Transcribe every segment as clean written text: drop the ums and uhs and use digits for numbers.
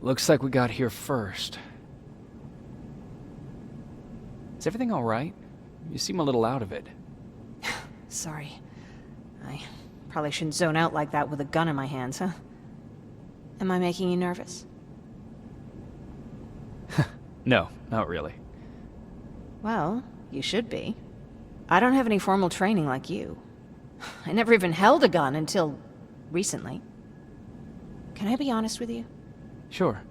Looks like we got here first. Is everything alright? You seem a little out of it. Sorry. I probably shouldn't zone out like that with a gun in my hands, huh? Am I making you nervous? No, not really. Well, you should be. I don't have any formal training like you. I never even held a gun until recently. Can I be honest with you? Sure.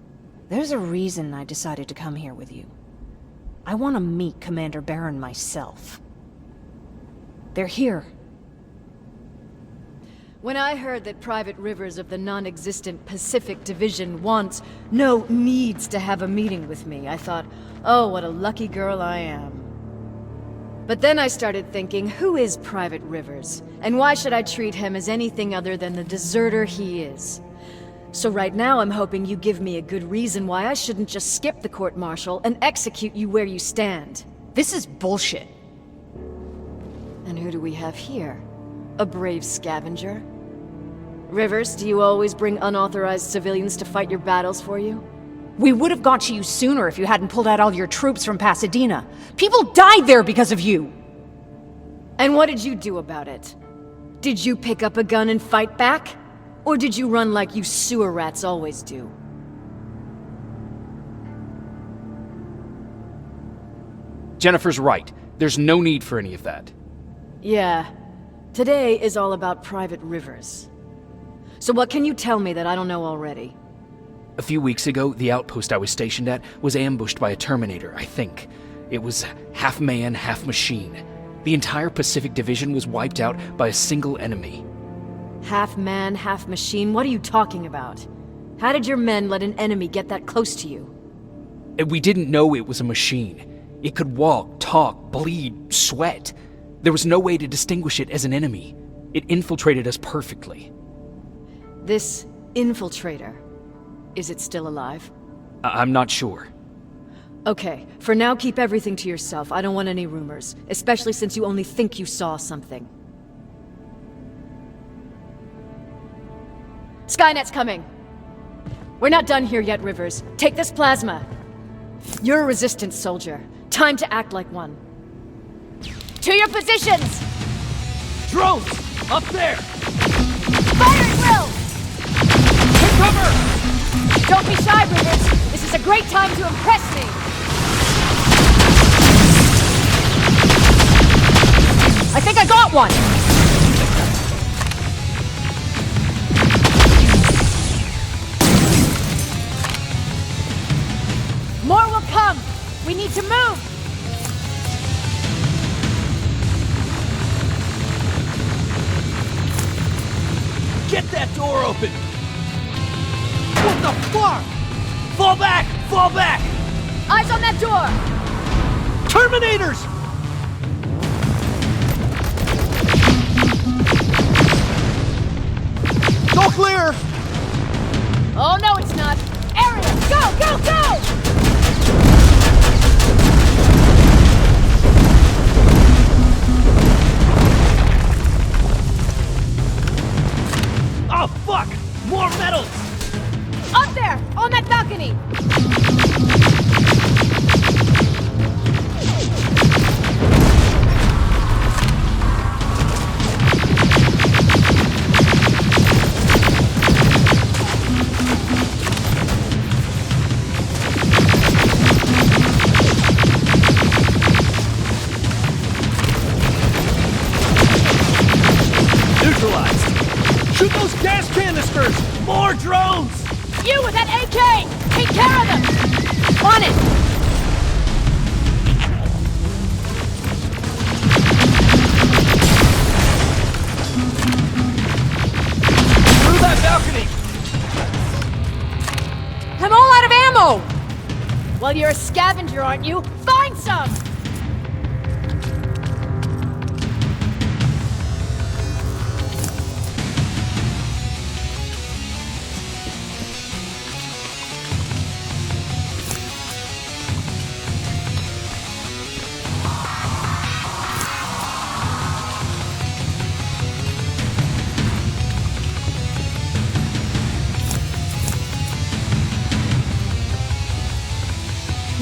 There's a reason I decided to come here with you. I want to meet Commander Baron myself. They're here. When I heard that Private Rivers of the non-existent Pacific Division needs to have a meeting with me, I thought, oh, what a lucky girl I am. But then I started thinking, who is Private Rivers? And why should I treat him as anything other than the deserter he is? So right now I'm hoping you give me a good reason why I shouldn't just skip the court-martial and execute you where you stand. This is bullshit. And who do we have here? A brave scavenger? Rivers, do you always bring unauthorized civilians to fight your battles for you? We would have got to you sooner if you hadn't pulled out all your troops from Pasadena. People died there because of you! And what did you do about it? Did you pick up a gun and fight back? Or did you run like you sewer rats always do? Jennifer's right. There's no need for any of that. Yeah. Today is all about Private Rivers. So what can you tell me that I don't know already? A few weeks ago, the outpost I was stationed at was ambushed by a Terminator, I think. It was half man, half machine. The entire Pacific Division was wiped out by a single enemy. Half man, half machine? What are you talking about? How did your men let an enemy get that close to you? We didn't know it was a machine. It could walk, talk, bleed, sweat. There was no way to distinguish it as an enemy. It infiltrated us perfectly. This infiltrator, is it still alive? I'm not sure. Okay, for now keep everything to yourself. I don't want any rumors, especially since you only think you saw something. Skynet's coming! We're not done here yet, Rivers. Take this plasma. You're a resistance soldier. Time to act like one. To your positions! Drones! Up there! Fire at will! Take cover! Don't be shy, Rivers! This is a great time to impress me! I think I got one! More will come! We need to move! Get that door open! What the fuck? Fall back! Fall back! Eyes on that door! Terminators! Go clear! Oh no, it's not! Area! Go, go, go! Oh fuck! More metals! Up there! On that balcony! Neutralized! Shoot those gas canisters! More drones! You with that AK! Take care of them! On it! Through that balcony! I'm all out of ammo! Well, you're a scavenger, aren't you? Find some!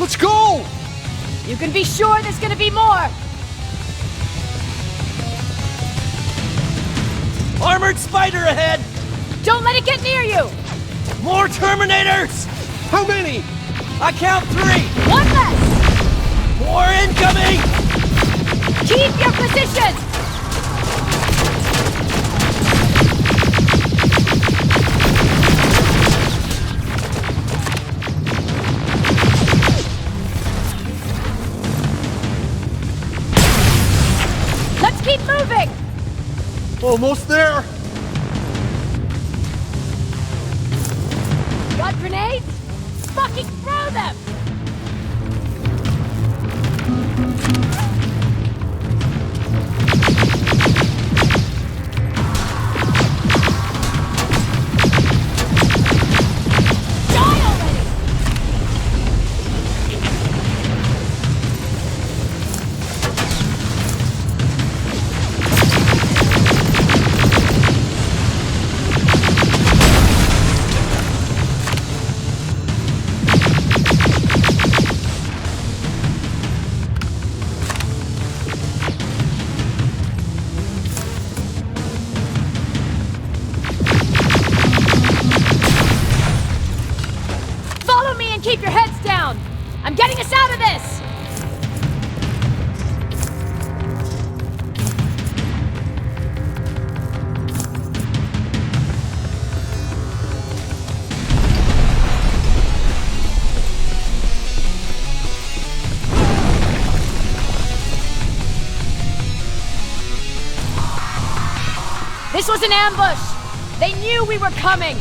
Let's go! You can be sure there's gonna be more! Armored spider ahead! Don't let it get near you! More Terminators! How many? I count 3! One less! More incoming! Keep your position! Let's keep moving! Almost there! Got grenades? Fucking throw them! Die already! Follow me and keep your heads down! I'm getting us out of this! This was an ambush! They knew we were coming!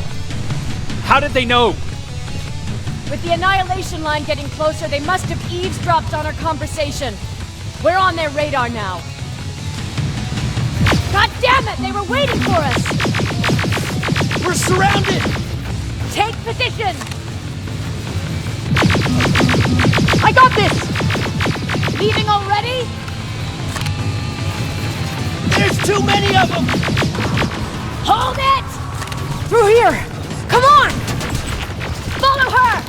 How did they know? With the Annihilation line getting closer, they must have eavesdropped on our conversation. We're on their radar now. God damn it! They were waiting for us! We're surrounded! Take position! I got this! Leaving already? There's too many of them! Hold it! Through here! Come on! Follow her!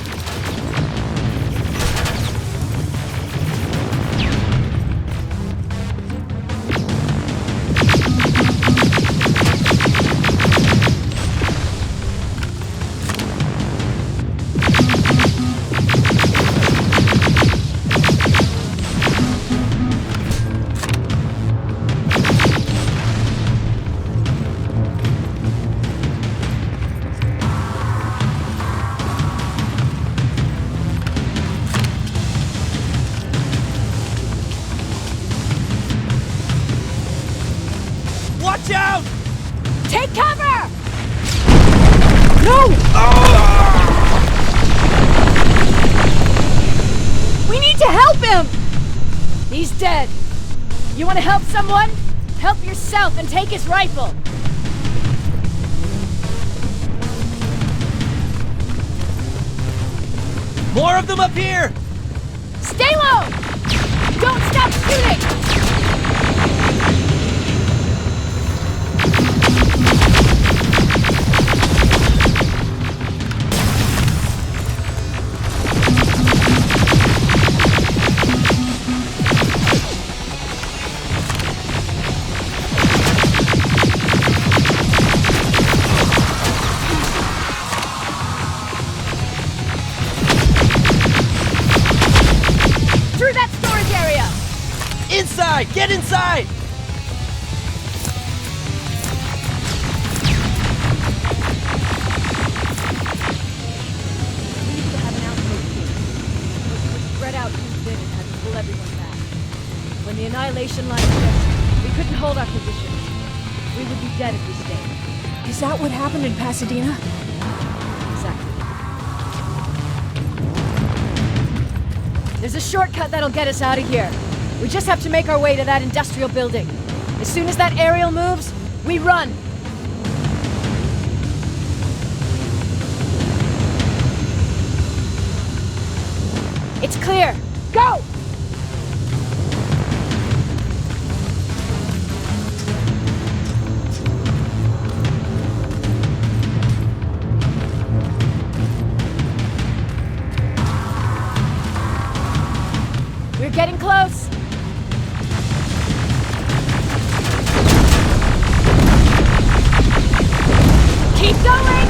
Watch out! Take cover! No! We need to help him! He's dead. You want to help someone? Help yourself and take his rifle. More of them up here! Stay low! Don't stop shooting! Through that storage area! Inside! Get inside! We used to have an outpost here. But we were spread out too thin and had to pull everyone back. When the Annihilation line hit, we couldn't hold our position. We would be dead if we stayed. Is that what happened in Pasadena? Exactly. There's a shortcut that'll get us out of here. We just have to make our way to that industrial building. As soon as that aerial moves, we run. It's clear. Go! getting close! Keep going!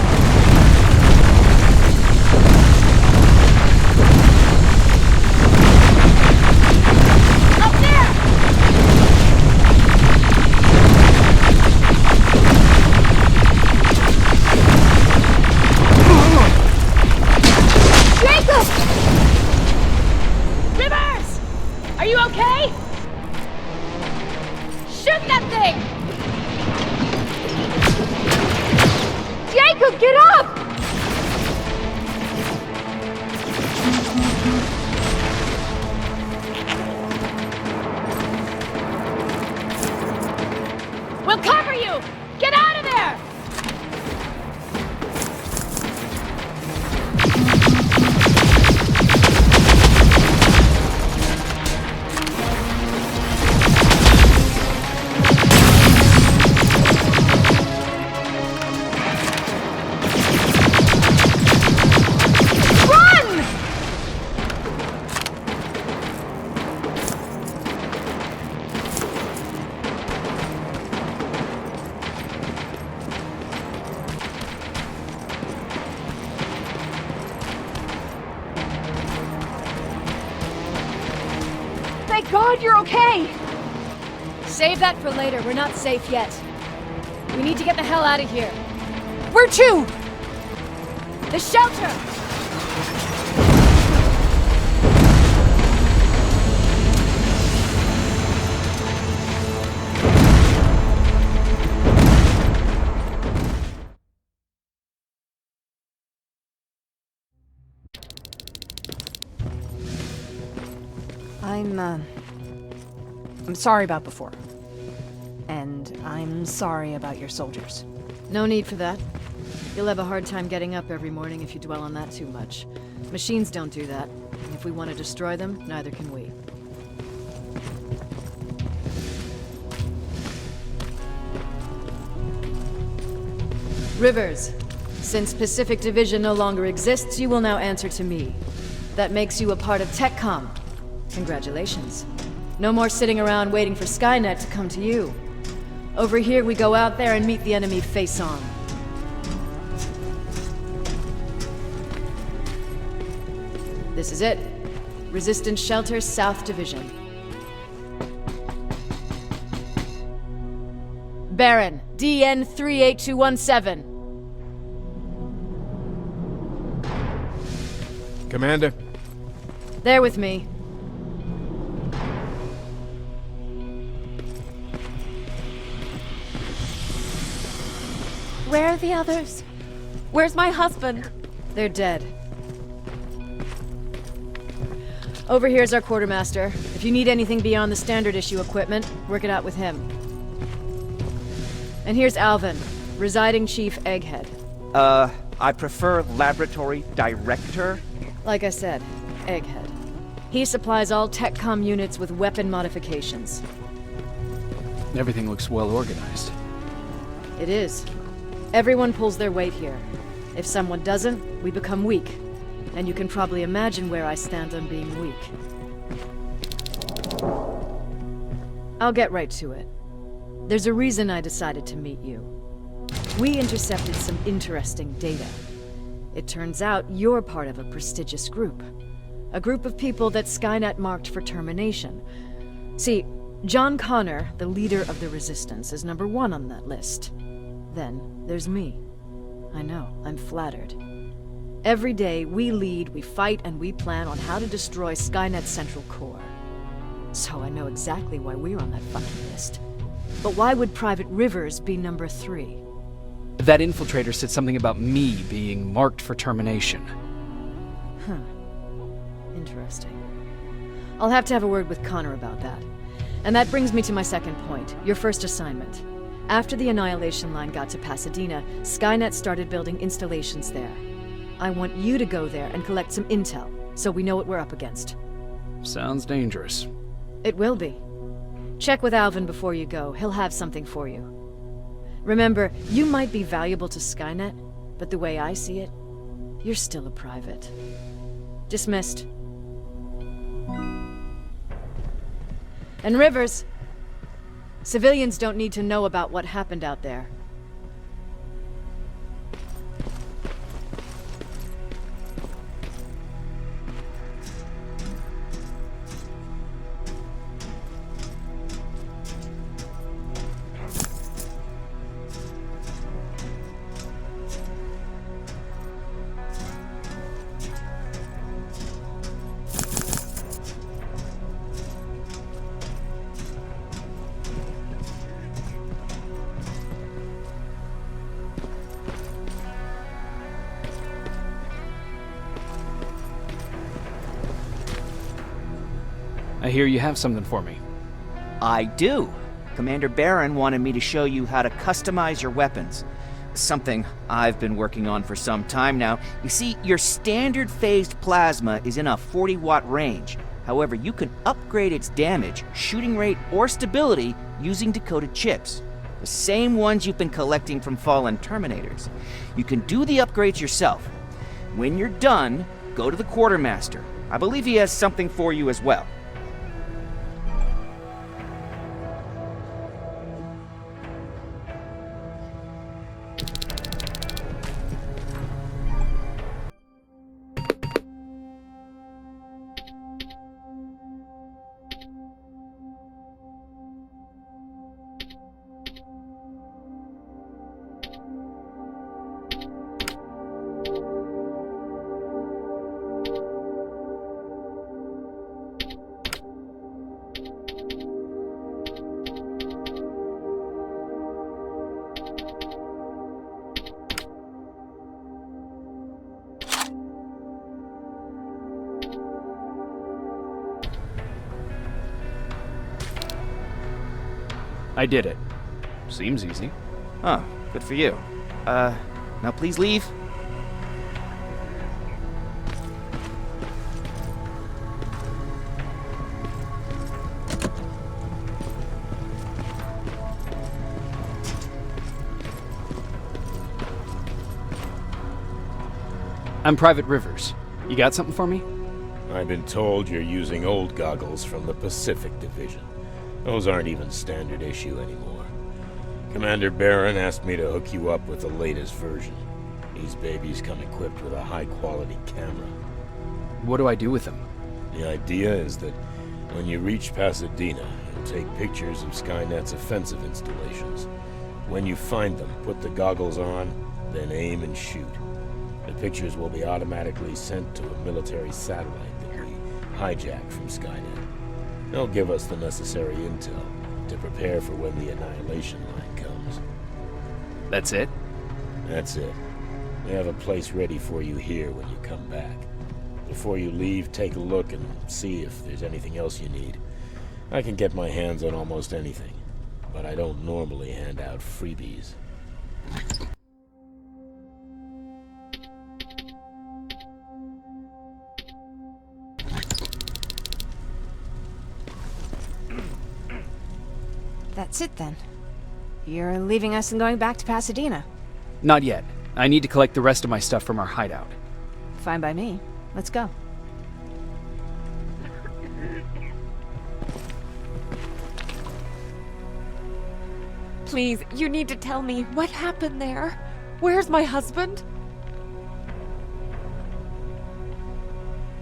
Up there! Jacob! Rivers! Are you okay? Shoot that thing! Jacob, get up! We'll cover you! Get out of there! Thank God you're okay! Save that for later. We're not safe yet. We need to get the hell out of here. Where to? The shelter! I'm sorry about before. And I'm sorry about your soldiers. No need for that. You'll have a hard time getting up every morning if you dwell on that too much. Machines don't do that. And if we want to destroy them, neither can we. Rivers, since Pacific Division no longer exists, you will now answer to me. That makes you a part of TechCom. Congratulations. No more sitting around waiting for Skynet to come to you. Over here, we go out there and meet the enemy face-on. This is it. Resistance Shelter, South Division. Baron, DN 38217. Commander. There with me. Where are the others? Where's my husband? They're dead. Over here's our quartermaster. If you need anything beyond the standard issue equipment, work it out with him. And here's Alvin, residing chief Egghead. I prefer laboratory director. Like I said, Egghead. He supplies all TechCom units with weapon modifications. Everything looks well organized. It is. Everyone pulls their weight here. If someone doesn't, we become weak. And you can probably imagine where I stand on being weak. I'll get right to it. There's a reason I decided to meet you. We intercepted some interesting data. It turns out you're part of a prestigious group. A group of people that Skynet marked for termination. See, John Connor, the leader of the Resistance, is number 1 on that list. Then there's me. I know, I'm flattered. Every day, we lead, we fight, and we plan on how to destroy Skynet's central core. So I know exactly why we're on that fucking list. But why would Private Rivers be number 3? That infiltrator said something about me being marked for termination. Huh. Interesting. I'll have to have a word with Connor about that. And that brings me to my second point, your first assignment. After the Annihilation Line got to Pasadena, Skynet started building installations there. I want you to go there and collect some intel, so we know what we're up against. Sounds dangerous. It will be. Check with Alvin before you go. He'll have something for you. Remember, you might be valuable to Skynet, but the way I see it, you're still a private. Dismissed. And Rivers, civilians don't need to know about what happened out there. I hear you have something for me. I do. Commander Barron wanted me to show you how to customize your weapons. Something I've been working on for some time now. You see, your standard phased plasma is in a 40-watt range. However, you can upgrade its damage, shooting rate, or stability using decoded chips. The same ones you've been collecting from fallen Terminators. You can do the upgrades yourself. When you're done, go to the Quartermaster. I believe he has something for you as well. I did it. Seems easy. Oh, good for you. Now please leave. I'm Private Rivers. You got something for me? I've been told you're using old goggles from the Pacific Division. Those aren't even standard issue anymore. Commander Barron asked me to hook you up with the latest version. These babies come equipped with a high-quality camera. What do I do with them? The idea is that when you reach Pasadena, you'll take pictures of Skynet's offensive installations. When you find them, put the goggles on, then aim and shoot. The pictures will be automatically sent to a military satellite that we hijack from Skynet. They'll give us the necessary intel to prepare for when the annihilation line comes. That's it? That's it. We have a place ready for you here when you come back. Before you leave, take a look and see if there's anything else you need. I can get my hands on almost anything, but I don't normally hand out freebies. That's it then. You're leaving us and going back to Pasadena. Not yet. I need to collect the rest of my stuff from our hideout. Fine by me. Let's go. Please, you need to tell me what happened there. Where's my husband?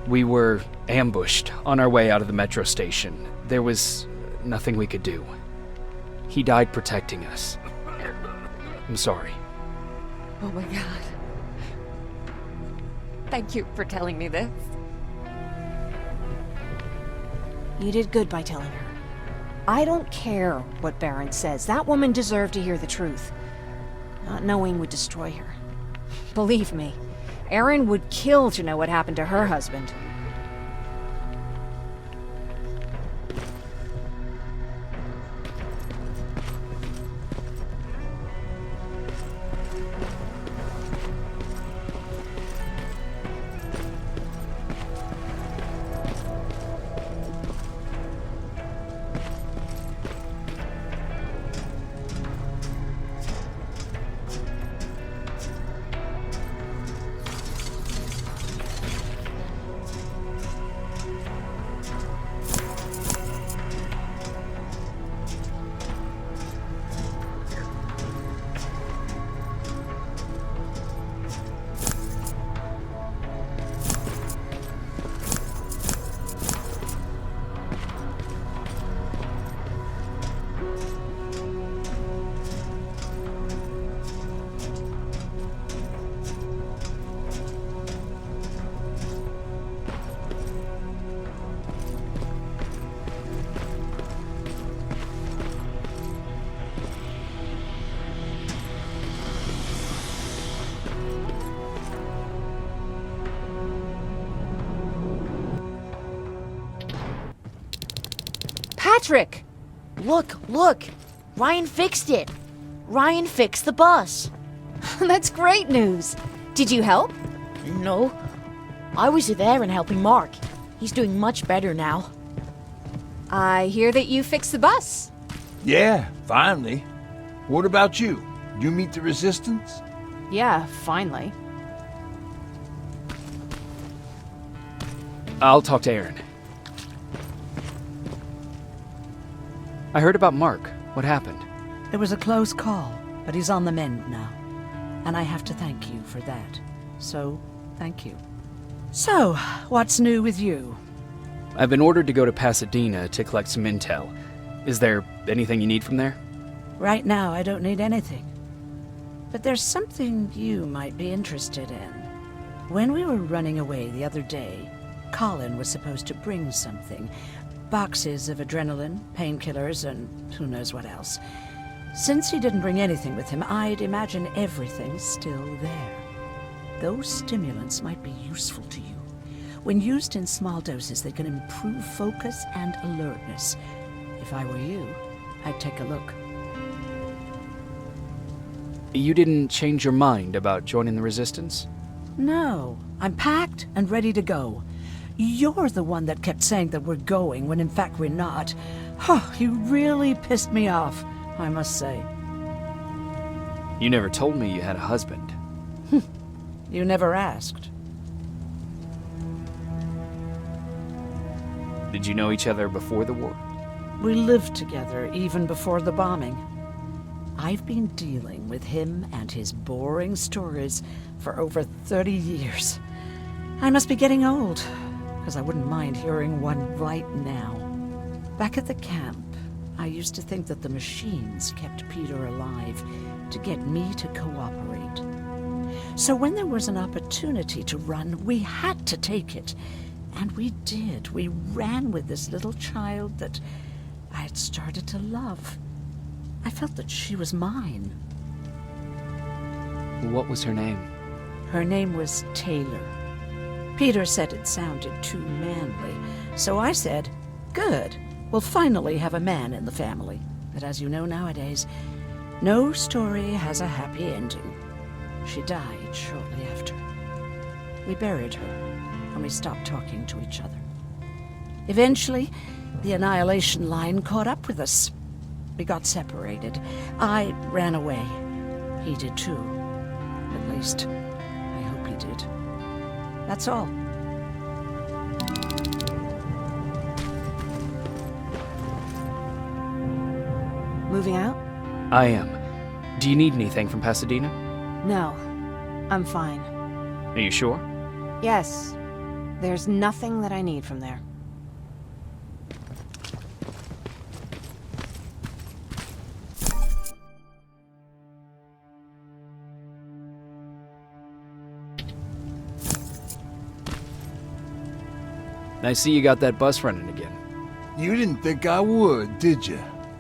We were ambushed on our way out of the metro station. There was nothing we could do. He died protecting us. I'm sorry. Oh my god. Thank you for telling me this. You did good by telling her. I don't care what Barron says. That woman deserved to hear the truth. Not knowing would destroy her. Believe me, Erin would kill to know what happened to her husband. Patrick! Look! Ryan fixed it! Ryan fixed the bus! That's great news. Did you help? No. I was there and helping Mark. He's doing much better now. I hear that you fixed the bus. Yeah, finally. What about you? You meet the resistance? Yeah, finally. I'll talk to Aaron. I heard about Mark. What happened? It was a close call, but he's on the mend now. And I have to thank you for that. So, thank you. So, what's new with you? I've been ordered to go to Pasadena to collect some intel. Is there anything you need from there? Right now, I don't need anything. But there's something you might be interested in. When we were running away the other day, Colin was supposed to bring something. Boxes of adrenaline, painkillers, and who knows what else. Since he didn't bring anything with him, I'd imagine everything's still there. Those stimulants might be useful to you. When used in small doses, they can improve focus and alertness. If I were you, I'd take a look. You didn't change your mind about joining the Resistance? No, I'm packed and ready to go. You're the one that kept saying that we're going when in fact we're not. Oh, you really pissed me off, I must say. You never told me you had a husband. You never asked. Did you know each other before the war? We lived together even before the bombing. I've been dealing with him and his boring stories for over 30 years. I must be getting old, because I wouldn't mind hearing one right now. Back at the camp, I used to think that the machines kept Peter alive to get me to cooperate. So when there was an opportunity to run, we had to take it. And we did. We ran with this little child that I had started to love. I felt that she was mine. What was her name? Her name was Taylor. Peter said it sounded too manly, so I said, good, we'll finally have a man in the family. But as you know nowadays, no story has a happy ending. She died shortly after. We buried her, and we stopped talking to each other. Eventually, the Annihilation Line caught up with us. We got separated. I ran away. He did too. At least, I hope he did. That's all. Moving out? I am. Do you need anything from Pasadena? No. I'm fine. Are you sure? Yes. There's nothing that I need from there. I see you got that bus running again. You didn't think I would, did you?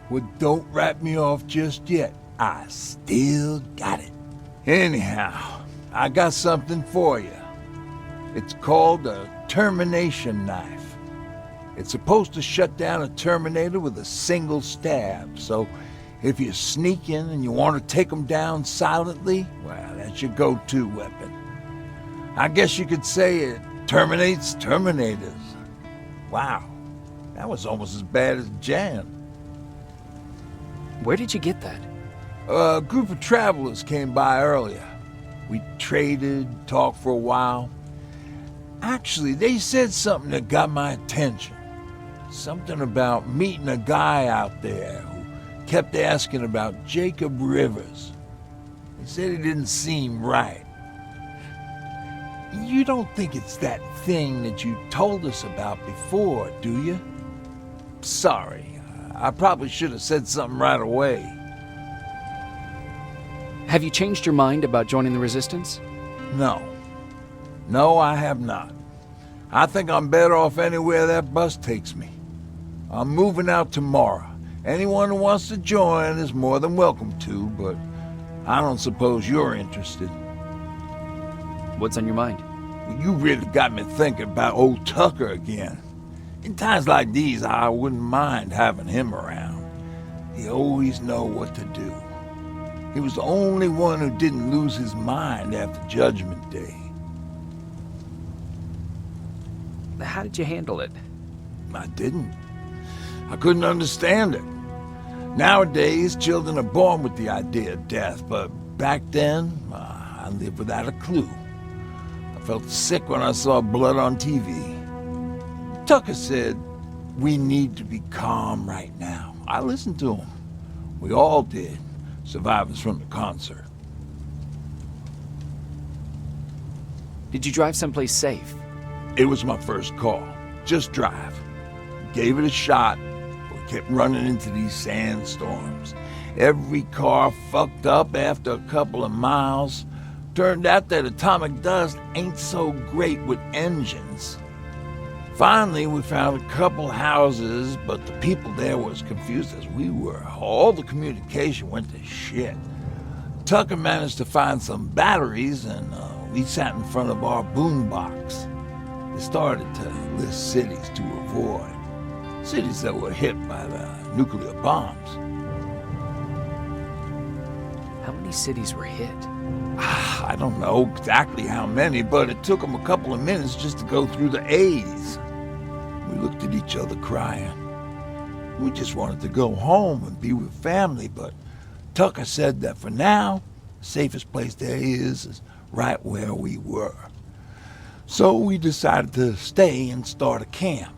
Well, don't wrap me off just yet. I still got it. Anyhow, I got something for you. It's called a termination knife. It's supposed to shut down a Terminator with a single stab, so if you sneak in and you want to take them down silently, well, that's your go-to weapon. I guess you could say it terminates Terminators. Wow, that was almost as bad as Jan. Where did you get that? A group of travelers came by earlier. We traded, talked for a while. Actually, they said something that got my attention. Something about meeting a guy out there who kept asking about Jacob Rivers. They said he didn't seem right. You don't think it's that thing that you told us about before, do you? Sorry, I probably should have said something right away. Have you changed your mind about joining the Resistance? No. No, I have not. I think I'm better off anywhere that bus takes me. I'm moving out tomorrow. Anyone who wants to join is more than welcome to, but I don't suppose you're interested. What's on your mind? You really got me thinking about old Tucker again. In times like these, I wouldn't mind having him around. He always know what to do. He was the only one who didn't lose his mind after Judgment Day. How did you handle it? I didn't. I couldn't understand it. Nowadays, children are born with the idea of death, but back then, I lived without a clue. I felt sick when I saw blood on TV. Tucker said, "We need to be calm right now." I listened to him. We all did, survivors from the concert. Did you drive someplace safe? It was my first call. Just drive. Gave it a shot, but we kept running into these sandstorms. Every car fucked up after a couple of miles. Turned out that atomic dust ain't so great with engines. Finally, we found a couple houses, but the people there were as confused as we were. All the communication went to shit. Tucker managed to find some batteries, and we sat in front of our boombox. They started to list cities to avoid. Cities that were hit by the nuclear bombs. How many cities were hit? I don't know exactly how many, but it took them a couple of minutes just to go through the A's. We looked at each other crying. We just wanted to go home and be with family, but Tucker said that for now, the safest place there is right where we were. So we decided to stay and start a camp.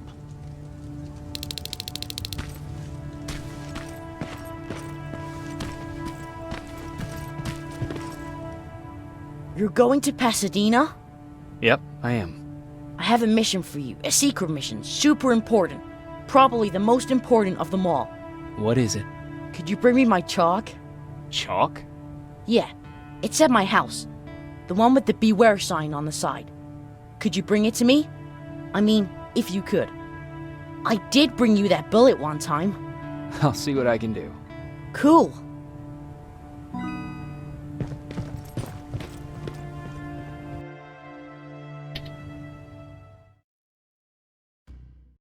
You're going to Pasadena? Yep, I am. I have a mission for you. A secret mission. Super important. Probably the most important of them all. What is it? Could you bring me my chalk? Chalk? Yeah. It's at my house. The one with the beware sign on the side. Could you bring it to me? I mean, if you could. I did bring you that bullet one time. I'll see what I can do. Cool.